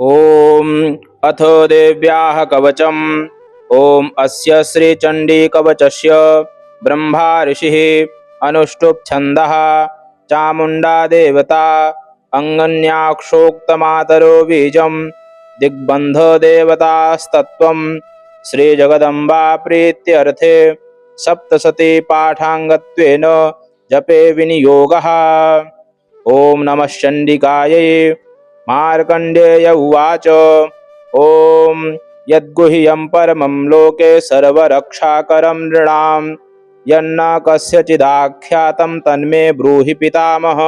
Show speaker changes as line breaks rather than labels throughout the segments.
ॐ अथ देव्याः कवचम्। ॐ अस्य श्रीचण्डीकवचस्य ब्रह्मा ऋषिः अनुष्टुप् छन्दः चामुण्डा देवता अङ्गन्याक्षोक्तमातरो बीजं दिग्बन्धदेवतास्तत्त्वं श्रीजगदम्बा प्रीत्यर्थे सप्तशती पाठाङ्गत्वेन जपे विनियोगः। ॐ नमः चण्डिकायै। मार्कण्डेय उवाच। ॐ यद्गुह्यं परमं लोके सर्वरक्षाकरं नृणां यन्न कस्यचिदाख्यातं तन्मे ब्रूहि पितामह।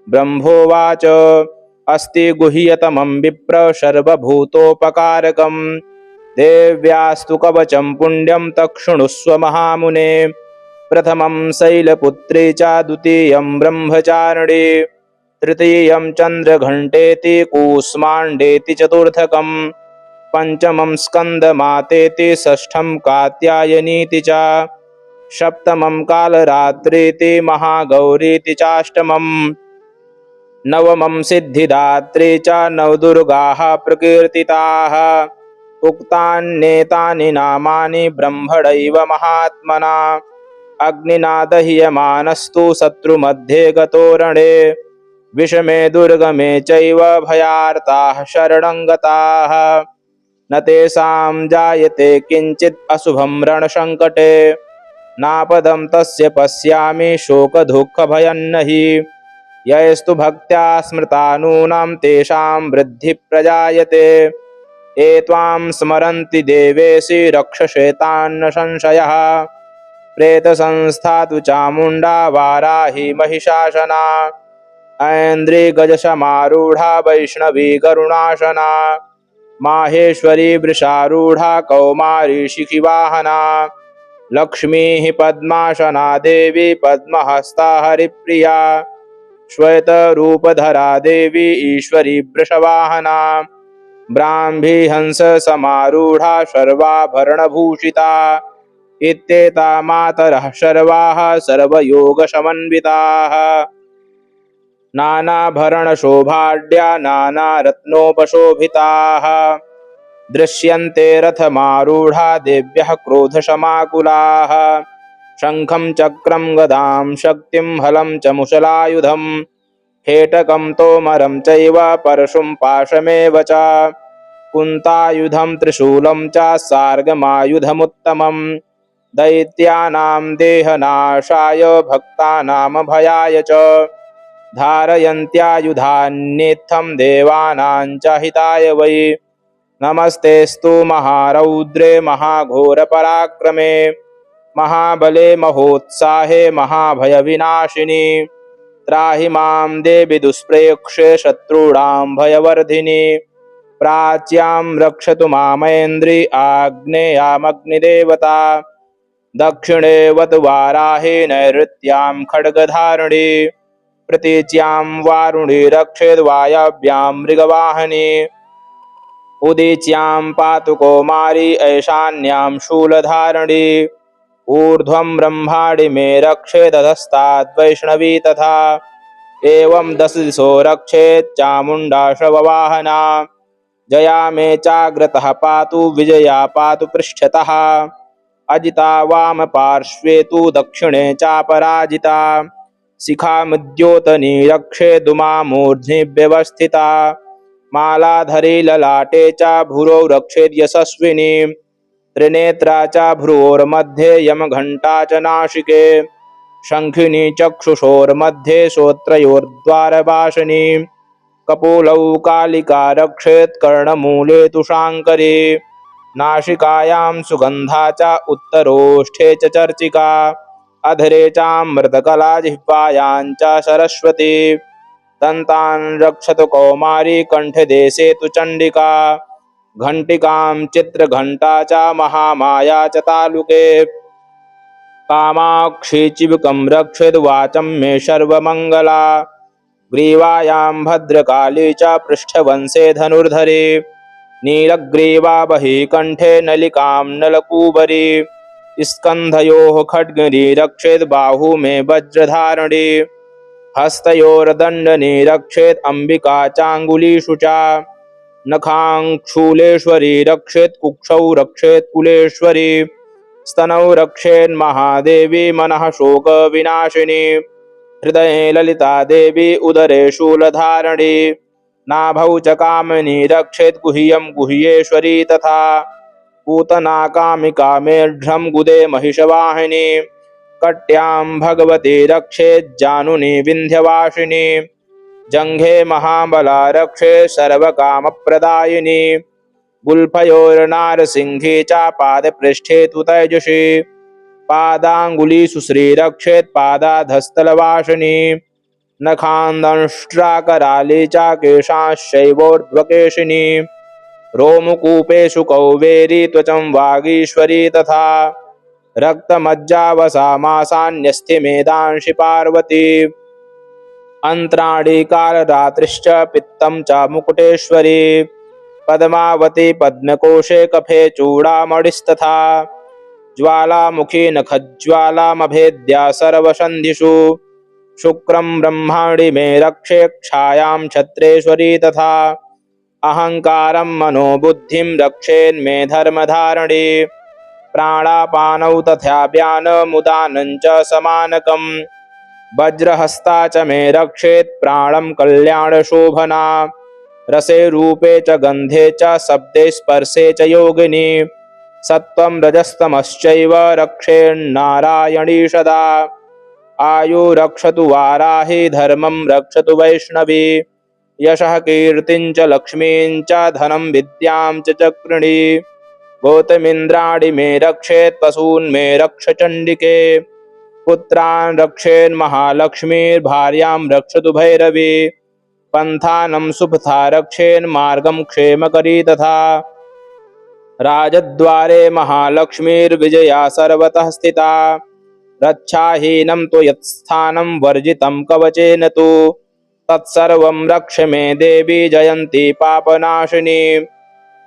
ब्रह्मोवाच। अस्ति गुह्यतमं विप्र सर्वभूतोपकारकं देव्यास्तु कवचं पुण्यं तत्शृणुष्व महामुने। प्रथमं शैलपुत्री च द्वितीयं ब्रह्मचारिणी तृतीयं चन्द्रघण्टेति कूष्माण्डेति चतुर्थकं पंचमं स्कन्दमातेति षष्ठं कात्यायनीति च सप्तमं कालरात्रीति महागौरीति चाष्टमं नवमं सिद्धिदात्री च नवदुर्गाः प्रकीर्तिताः। उक्तान्येतानि नामानि ब्रह्मणैव महात्मना अग्निना दह्यमानस्तु शत्रुमध्ये गतो रणे विषमे दुर्गमे चैव भयार्ताः शरणं गताः न तेषां जायते किञ्चित् अशुभं रणसङ्कटे नापदं तस्य पश्यामि शोकदुःखभयं हि यैस्तु भक्त्या स्मृता नूनां तेषां वृद्धिः प्रजायते ये त्वां स्मरन्ति देवेशि रक्षसे तान् न संशयः प्रेतसंस्था तु चामुण्डा वाराही महिषासना ऐन्द्री गजसमारूढ़ा वैष्णवी गरुणासना माहेश्वरी वृषारूढ़ा कौमारी शिखिवाहना लक्ष्मी पद्मासना देवी पद्महस्ता हरिप्रिया श्वेतरूपधरा देवी ईश्वरी वृषवाहना ब्राह्मी हंस समारूढ़ा सर्वाभरणभूषिता इत्येता मातरः सर्वाः सर्वयोगसमन्विताः नानाभरणशोभाढ्या नानारत्नोपशोभिताः दृश्यन्ते रथमारूढ़ा देव्यः क्रोधसमाकुलाः शङ्खं चक्रं गदां शक्तिं हलं च मुशलायुधं हेटकं तोमरं चैव परशुं पाशमेव च कुन्तायुधं त्रिशूलं च सार्गमायुधमुत्तमं दैत्यानां देहनाशाय भक्तानां भयाय च धारयन्त्यायुधान्येत्थं देवानां च हिताय वै नमस्तेस्तु महारौद्रे महाघोरपराक्रमे महाबले महोत्साहे महाभयविनाशिनी त्राहि मां देवि दुष्प्रेक्षे शत्रूणां भयवर्धिनी प्राच्यां रक्षतु मामेन्द्री आग्नेयामग्निदेवता दक्षिणे वत वाराहे नैऋत्यां खड्गधारिणी प्रतीच्यां वारुणी रक्षेद् वायव्यां मृगवाहिनी उदीच्यां पातु कौमारी ऐशान्यां शूलधारिणी ऊर्ध्वं ब्रह्माणि मे रक्षेदधस्ताद् वैष्णवी तथा एवं दश दिशो रक्षेत् चामुण्डा शववाहना जया मे चाग्रतः पातु विजया पातु पृष्ठतः अजिता वाम पार्श्वे तु दक्षिणे चापराजिता शिखामुद्योतनी रक्षेदुमा मूर्ध्नि व्यवस्थिता मालाधरी ललाटे च भुरौ रक्षेद् यशस्विनी त्रिनेत्रा च भ्रुवोर्मध्ये यमघण्टा च नासिके शङ्खिनी चक्षुषोर्मध्ये श्रोत्रयोर्द्वारवासिनी कपोलौ कालिका रक्षेत् कर्णमूले तु शाङ्करी नासिकायां सुगन्धा च उत्तरोष्ठे च चर्चिका अधरे चामृतकला जिह्वायां च सरस्वती दन्तान् रक्षतु कौमारी कण्ठदेशे तु चण्डिका घण्टिकां चित्रघण्टा च महामाया च तालुके कामाक्षी चिबुकं रक्षेद् वाचं मे सर्वमङ्गला ग्रीवायां भद्रकाली च पृष्ठवंशे धनुर्धरी नीलग्रीवा बहिः कण्ठे नलिकां नलकूबरी स्कन्धयोः खड्गनी रक्षेद् बाहु मे वज्रधारिणी हस्तयोर्दण्डनी रक्षेद् अम्बिका चाङ्गुलीषु च नखाङ्क्षूलेश्वरी रक्षेत् कुक्षौ रक्षेत् कुलेश्वरी स्तनौ रक्षेन्महादेवी मनः शोकविनाशिनी हृदये ललिता देवी उदरे शूलधारिणी नाभौ च कामिनी रक्षेत् गुह्यं गुह्येश्वरी तथा पूतना कामिका मेढ्रं गुदे महिषवाहिनी कट्यां भगवती रक्षेज्जानुनी विन्ध्यवासिनी जङ्घे महाबला रक्षेत् सर्वकामप्रदायिनी गुल्फयोर्नारसिंही च पादपृष्ठे तु तैजसी पादाङ्गुलीषु श्रीरक्षेत् पादाधस्तलवासिनी नखान्दंष्ट्राकराली च केशांश्चैवोर्ध्वकेशिनी रोमकूपेषु कौवेरी त्वचं वागीश्वरी तथा रक्तमज्जावसामासान्यस्थिमेदांशि पार्वती अन्त्राणि कालरात्रिश्च पित्तं च मुकुटेश्वरी पद्मावती पद्मकोशे कफे चूडामणिस्तथा ज्वालामुखी नखज्वालामभेद्या सर्वसन्धिषु शुक्रं ब्रह्माणि मे रक्षे क्षायां छत्रेश्वरी तथा अहङ्कारं मनोबुद्धिं रक्षेन्मे धर्मधारिणी प्राणापानौ तथा व्यानमुदानं च समानकम् वज्रहस्ता च मे रक्षेत् प्राणं कल्याणशोभना रसे रूपे च गन्धे च शब्दे स्पर्शे च योगिनी सत्त्वं रजस्तमश्चैव रक्षेन्नारायणी सदा आयु रक्षतु वाराही धर्मं रक्षतु वैष्णवी यशः कीर्तिं च लक्ष्मीं च धनं विद्यां च चक्रिणी गौतमीन्द्राणि मे रक्षेत् पशून् मे रक्ष चण्डिके पुत्रान् रक्षेन्महालक्ष्मीर्भार्यां रक्षतु भैरवी पन्थानं सुपथा रक्षेन्मार्गं क्षेमकरी तथा राजद्वारे महालक्ष्मीर्विजया सर्वतः स्थिता रक्षाहीनं तु यत्स्थानं वर्जितं कवचेन तु तत्सर्वं रक्ष मे देवी जयन्ती पापनाशिनी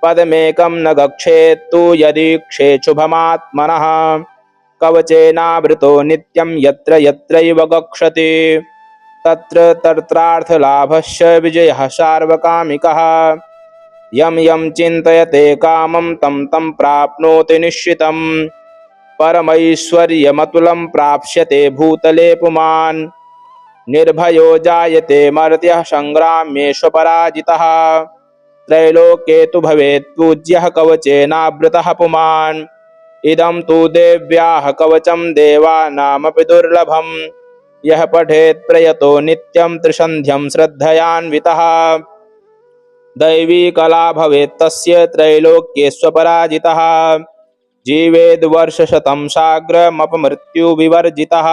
पदमेकं न गच्छेत्तु यदीक्षे शुभमात्मनः कवचेनावृतो नित्यं यत्र यत्रैव गच्छति तत्र तत्रार्थलाभश्च विजयः सार्वकामिकः यं यं चिन्तयते कामं तं तं प्राप्नोति निश्चितम् परमैश्वर्यमतुलं प्राप्स्यते भूतले पुमान् निर्भयो जायते मर्त्यः संग्रामेष्वपराजितः त्रैलोक्ये तु भवेत् पूज्यः कवचेनावृतः पुमान् इदं तु देव्याः कवचं देवानामपि दुर्लभम् यः पठेत् प्रयतो नित्यं त्रिसन्ध्यं श्रद्धयान्वितः दैवी कला भवेत् तस्य त्रैलोक्येष्वपराजितः जीवेद्वर्षशतं साग्रमपमृत्युविवर्जितः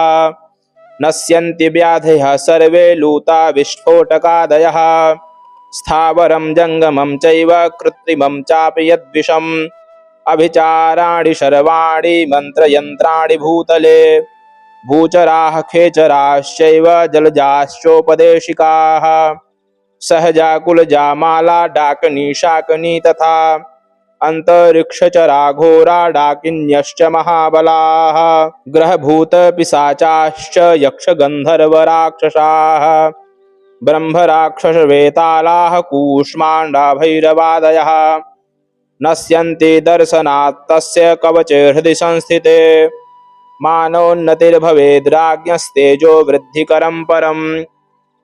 नश्यन्ति व्याधयः सर्वे लूता विस्फोटकादयः स्थावरं जङ्गमं चैव कृत्रिमं चापि यद्विषम् अभिचाराणि सर्वाणि मन्त्रयन्त्राणि भूतले भूचराः खेचराश्चैव जलजाश्चोपदेशिकाः सहजा कुलजा माला डाकिनी शाकिनी तथा अन्तरिक्षचरा घोरा डाकिन्यश्च महाबलाः ग्रहभूतपिशाचाश्च यक्षगन्धर्वराक्षसाः ब्रह्मराक्षसवेतालाः कूष्माण्डा भैरवादयः नश्यन्ति दर्शनात् तस्य कवचे हृदि संस्थिते मानोन्नतिर्भवेद् राज्ञस्तेजो वृद्धिकरं परम्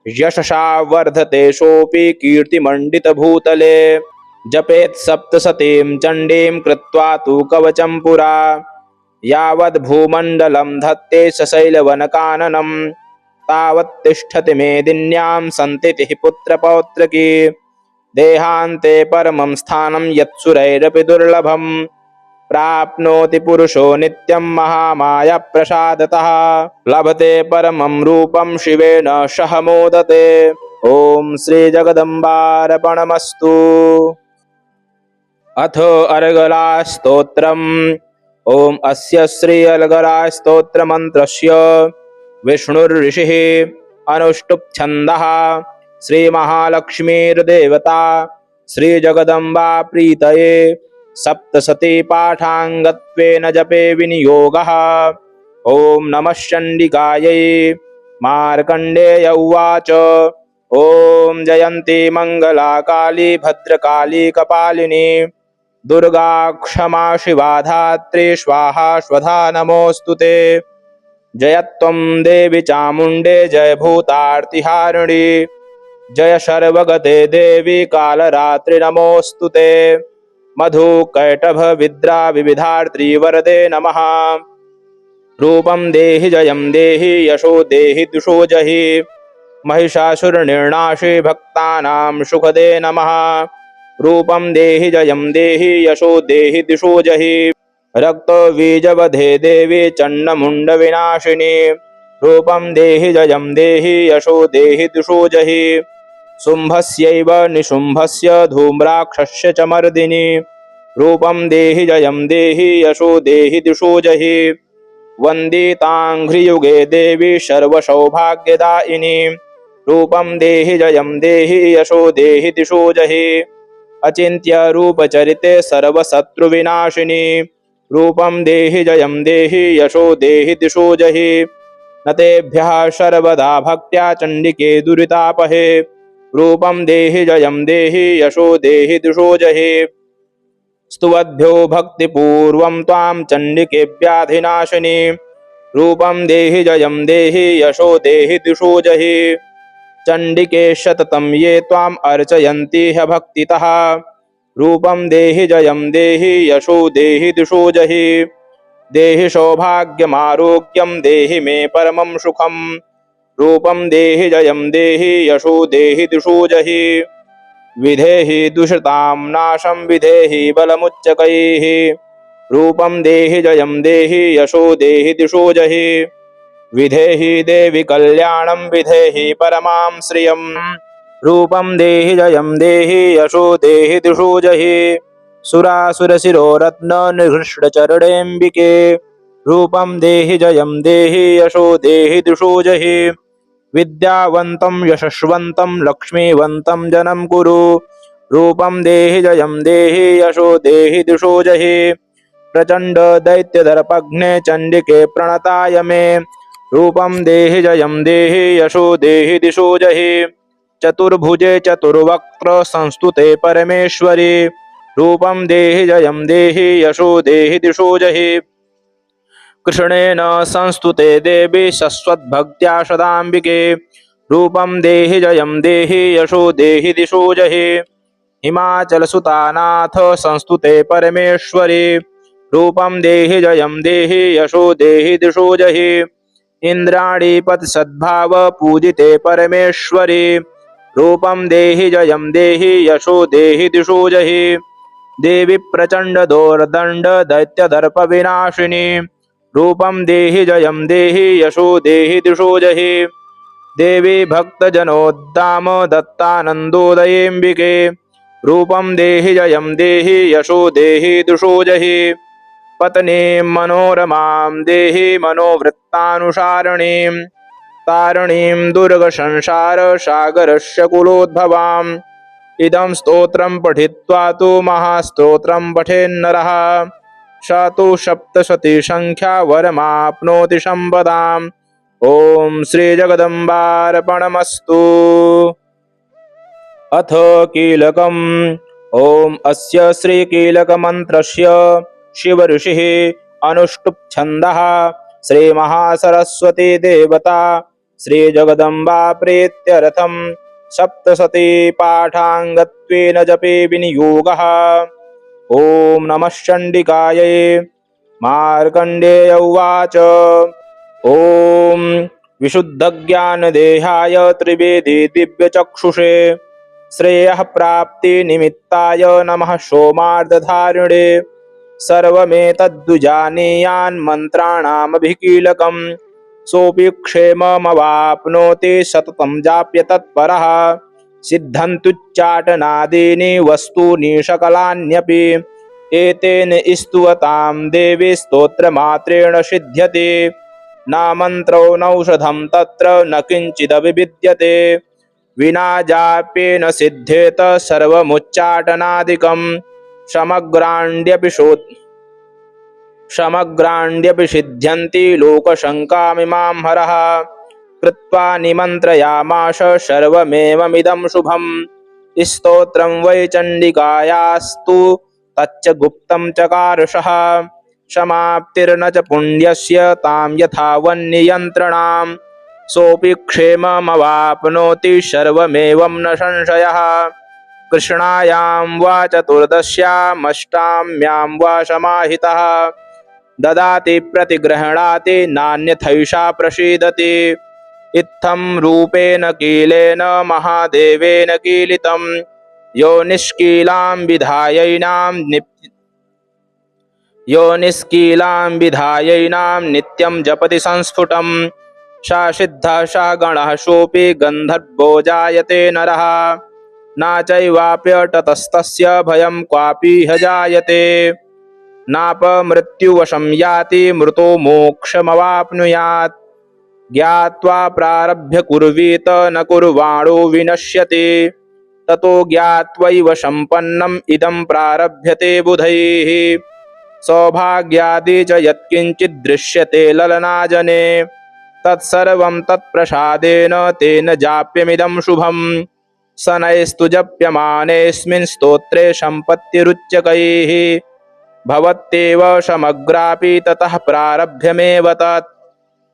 यशसा वर्धते सोऽपि कीर्तिमण्डितभूतले जपेत् सप्तशतीं चण्डीं कृत्वा तु कवचं पुरा यावद् भूमण्डलं धत्ते सशैलवनकाननं तावत् तिष्ठति मेदिन्यां सन्तितिः पुत्रपौत्रकी देहान्ते परमं स्थानं यत्सुरैरपि दुर्लभम् प्राप्नोति पुरुषो नित्यं महामाया प्रसादतः लभते परमं रूपं शिवेन सह मोदते ॐ श्रीजगदम्बार्पणमस्तु। अथ अर्गलास्तोत्रम्। ॐ अस्य श्री अर्गलास्तोत्रमन्त्रस्य विष्णुर्ऋषिः अनुष्टुप् छन्दः श्रीमहालक्ष्मीर्देवता श्रीजगदम्बा प्रीतये सप्तशती पाठाङ्गत्वेन जपे विनियोगः। ॐ नमः चण्डिकायै। मार्कण्डेय उवाच ॐ जयन्ती मङ्गला काली भद्रकाली कपालिनी दुर्गा क्षमा शिवा धात्री स्वाहा स्वधा नमोऽस्तु ते। जयत्वं देवी चामुण्डे जय भूतार्तिहारिणी जय सर्वगते देवी कालरात्रि नमोऽस्तु ते। मधु कैटभ विद्रा विविधार्त्री वरदे नमः। रूपं देहि जयं देहि यशो देहि दुषो जहि महिषासुरनिर्नाशे भक्तानां सुखदे नमः। रूपं देहि जयं देहि यशो देहि दिशो जहि रक्तबीजवधे देवी चण्डमुण्डविनाशिनी। रूपं देहि जयं देहि यशो देहि दिशो जहि शुम्भस्यैव निशुम्भस्य धूम्राक्षस्य च मर्दिनी। रूपं देहि जयं देहि यशो देहि दिशो जहि वन्दिताङ्घ्रियुगे देवी सर्वसौभाग्यदायिनी। रूपं देहि जयं देहि यशो देहि दिशो जहि अचिन्त्य रूपचरिते सर्वशत्रुविनाशिनी। रूपं देहि जयं देहि यशो देहि दिशो जहि न तेभ्यः सर्वदा भक्त्या चण्डिके दुरितापहे। रूपं देहि जयं देहि यशो देहि दिशो जहि स्तुवद्भ्यो भक्तिपूर्वं त्वां चण्डिके व्याधिनाशिनी। रूपं देहि जयं देहि यशो देहि दिशो जहि चण्डिके सततं ये त्वाम् अर्चयन्ति ह्यभक्तितः। रूपं देहि जयं देहि यशो देहि दिशो जहि देहि सौभाग्यमारोग्यं देहि मे परमं सुखम्। रूपं देहि जयं देहि यशो देहि दिशो जहि विधेहि दुष्टां नाशं विधेहि बलमुच्चकैः। रूपं देहि जयं देहि यशो देहि दिशो जहि विधेहि देवि कल्याणं विधेहि परमां श्रियम्। रूपं देहि जयं देहि यशो देहि दिशो जहि सुरासुरशिरोरत्न निहृष्टचरणेऽम्बिके। रूपं देहि जयं देहि यशो देहि दिशो जहि विद्यावन्तं यशस्वन्तं लक्ष्मीवन्तं जनं कुरु। रूपं देहि जयं देहि यशो देहि दिशो जहि प्रचण्ड दैत्यदर्पघ्ने चण्डिके प्रणताय मे। रूपं देहि जयं देहि यशो देहि दिशो जहि चतुर्भुजे चतुर्वक्त्र संस्तुते परमेश्वरी। रूपं देहि जयं देहि यशो देहि दिशो जहि कृष्णेन संस्तुते देवी शश्वद्भक्त्या सदाम्बिके। रूपं देहि जयं देहि यशो देहि दिशो जहि हिमाचलसुतानाथ संस्तुते परमेश्वरी। रूपं देहि जयं देहि यशो देहि दिशो जहि इंद्राणीपति सद्भाव पूजिते परमेश्वरी। रूपं देहि जयं देहि यशो देहि दिशो जहि देवी प्रचंड दोर्दंड दैत्यदर्प विनाशिनी। रूपं देहि जयं देहि यशो देहि दिशो जहि देवी भक्तजनोद्दाम दत्तानन्दोदयेऽम्बिके। रूपं देहि जयं देहि यशो देहि दिशो जहि पत्नीं मनोरमां देहि मनोवृत्तानुसारिणीं तारिणीं दुर्गसंसारसागरस्य कुलोद्भवाम्। इदं स्तोत्रं पठित्वा तु महास्तोत्रं पठेन्नरः स तु सप्तशतीसङ्ख्या वरमाप्नोति सम्पदाम्। ॐ श्रीजगदम्बार्पणमस्तु। अथ कीलकम्। ॐ अस्य श्रीकीलकमन्त्रस्य शिवऋषिः अनुष्टुप् छन्दः श्रीमहासरस्वती देवता श्रीजगदम्बा प्रीत्यर्थं सप्तशती पाठाङ्गत्वेन जपे विनियोगः। ॐ नमः चण्डिकायै। मार्कण्डेय उवाच ॐ विशुद्धज्ञानदेहाय त्रिवेदी दिव्यचक्षुषे श्रेयः प्राप्तिनिमित्ताय नमः सोमार्धधारिणे सर्वमेतद्विजानीयान् मन्त्राणामभिकीलकम् सोऽपि क्षेममवाप्नोति सततं जाप्य तत्परः सिद्धन्तुच्चाटनादीनि वस्तूनि सकलान्यपि एतेन स्तुवतां देवी स्तोत्रमात्रेण सिद्ध्यति न मन्त्रो नौषधं तत्र न किञ्चिदविविद्यते विना जाप्येन सिद्धेत सर्वमुच्चाटनादिकं समग्राण्यपि सिद्ध्यन्ति लोकशङ्कामिमां हरः कृत्वा निमन्त्रयामास सर्वमेवमिदं शुभम्। स्तोत्रं वै चण्डिकायास्तु तच्च गुप्तं चकारसः। समाप्तिर्न च पुण्यस्य तां यथावन्नियन्त्रणाम्। सोऽपि क्षेममवाप्नोति सर्वमेवं न संशयः। कृष्णायां वा चतुर्दश्यामष्टाम्यां वा समाहितः। ददाति प्रतिगृह्णाति नान्यथैषा प्रसीदति। इत्थं रूपेण कीलेन महादेवेन कीलितं। यो निष्कीलां विधायैनां नित्यं जपति संस्फुटम्। सा सिद्धः सा गणः सोऽपि गन्धर्वो जायते नरः। न चैवाप्यतस्तस्य भयं क्वापि ह जायते। नापमृत्युवशं याति मृतो मोक्षमवाप्नुयात्। ज्ञात्वा प्रारभ्य कुर्वीत न कुर्वाणो विनश्यति। ततो ज्ञात्वैव सम्पन्नम् इदं प्रारभ्यते बुधैः। सौभाग्यादि च यत्किञ्चित् दृश्यते ललनाजने तत्सर्वं तत्प्रसादेन तेन जाप्यमिदं शुभम्। शनैस्तु जप्यमानेऽस्मिन् स्तोत्रे सम्पत्तिरुच्यकैः। भवत्येव समग्रापि ततः प्रारभ्यमेव तत्।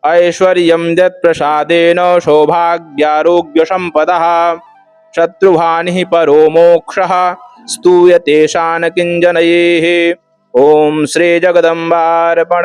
ऐश्वर्यं यत्प्रसादेन सौभाग्यारोग्यसम्पदः। शत्रुहानिः परो मोक्षः स्तूयते शान किञ्जनैः। ॐ श्री जगदम्बार्पण।